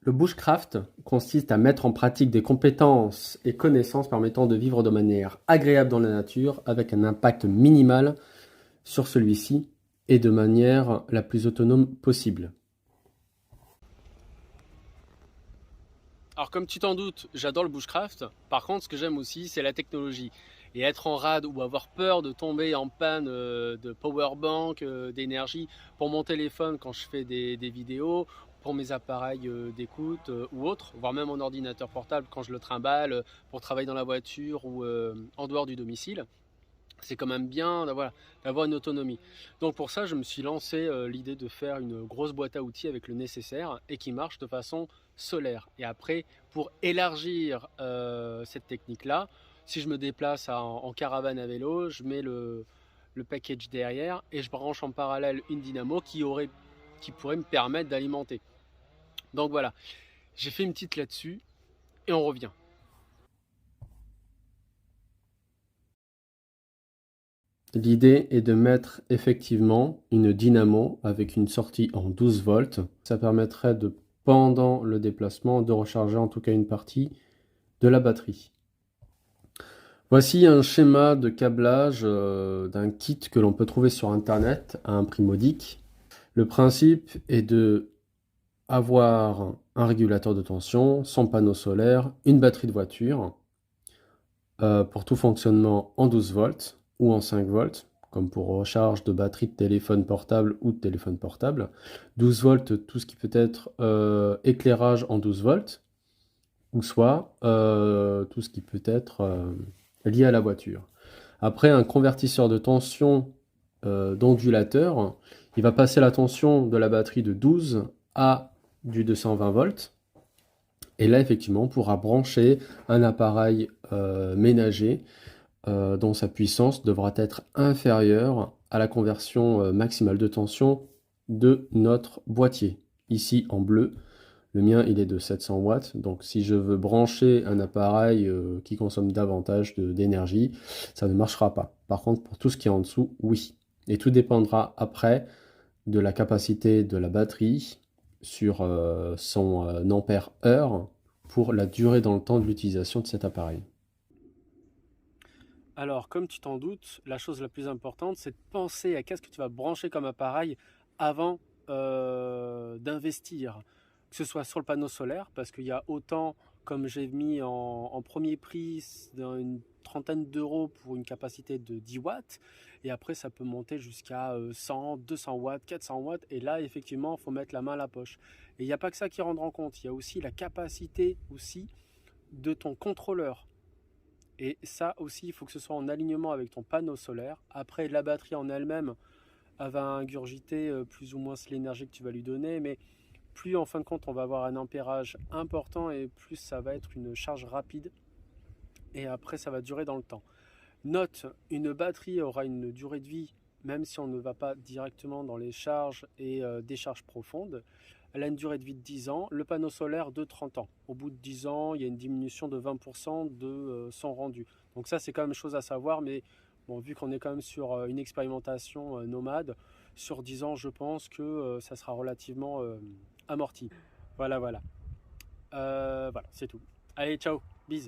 Le bushcraft consiste à mettre en pratique des compétences et connaissances permettant de vivre de manière agréable dans la nature avec un impact minimal sur celui-ci et de manière la plus autonome possible. Alors comme tu t'en doutes, j'adore le bushcraft. Par contre, ce que j'aime aussi, c'est la technologie. Et être en rade ou avoir peur de tomber en panne de powerbank, d'énergie pour mon téléphone quand je fais des vidéos, pour mes appareils d'écoute ou autres, voire même mon ordinateur portable quand je le trimballe pour travailler dans la voiture ou en dehors du domicile. C'est quand même bien d'avoir une autonomie. Donc pour ça, je me suis lancé l'idée de faire une grosse boîte à outils avec le nécessaire et qui marche de façon solaire. Et après, pour élargir cette technique-là, si je me déplace en caravane à vélo, je mets le package derrière et je branche en parallèle une dynamo qui pourrait me permettre d'alimenter. Donc voilà, j'ai fait une petite là-dessus et on revient. L'idée est de mettre effectivement une dynamo avec une sortie en 12 volts. Ça permettrait de, pendant le déplacement, de recharger en tout cas une partie de la batterie. Voici un schéma de câblage d'un kit que l'on peut trouver sur internet à un prix modique. Le principe est de avoir un régulateur de tension, son panneau solaire, une batterie de voiture pour tout fonctionnement en 12 volts ou en 5 volts, comme pour recharge de batterie de téléphone portable ou de téléphone portable. 12 volts, tout ce qui peut être éclairage en 12 volts, ou soit tout ce qui peut être lié à la voiture. Après, un convertisseur de tension d'ondulateur, il va passer la tension de la batterie de 12 à du 220 volts. Et là, effectivement, on pourra brancher un appareil ménager dont sa puissance devra être inférieure à la conversion maximale de tension de notre boîtier. Ici, en bleu, le mien, il est de 700 watts. Donc, si je veux brancher un appareil qui consomme davantage d'énergie, ça ne marchera pas. Par contre, pour tout ce qui est en dessous, oui. Et tout dépendra après de la capacité de la batterie sur son ampère-heure pour la durée dans le temps de l'utilisation de cet appareil. Alors, comme tu t'en doutes, la chose la plus importante, c'est de penser à qu'est-ce que tu vas brancher comme appareil avant d'investir. Que ce soit sur le panneau solaire, parce qu'il y a autant, comme j'ai mis en premier prix, dans une trentaine d'euros pour une capacité de 10 watts, et après ça peut monter jusqu'à 100, 200 watts, 400 watts, et là effectivement il faut mettre la main à la poche. Et il n'y a pas que ça qui rentre en compte, il y a aussi la capacité aussi de ton contrôleur. Et ça aussi, il faut que ce soit en alignement avec ton panneau solaire. Après, la batterie en elle-même, elle va ingurgiter plus ou moins l'énergie que tu vas lui donner, mais plus en fin de compte on va avoir un ampérage important et plus ça va être une charge rapide et après ça va durer dans le temps. Note, une batterie aura une durée de vie, même si on ne va pas directement dans les charges et décharges profondes. Elle a une durée de vie de 10 ans, le panneau solaire de 30 ans. Au bout de 10 ans, il y a une diminution de 20% de son rendu. Donc ça, c'est quand même chose à savoir, mais bon, vu qu'on est quand même sur une expérimentation nomade, sur 10 ans, je pense que ça sera relativement amorti. Voilà, voilà. Voilà, c'est tout. Allez, ciao.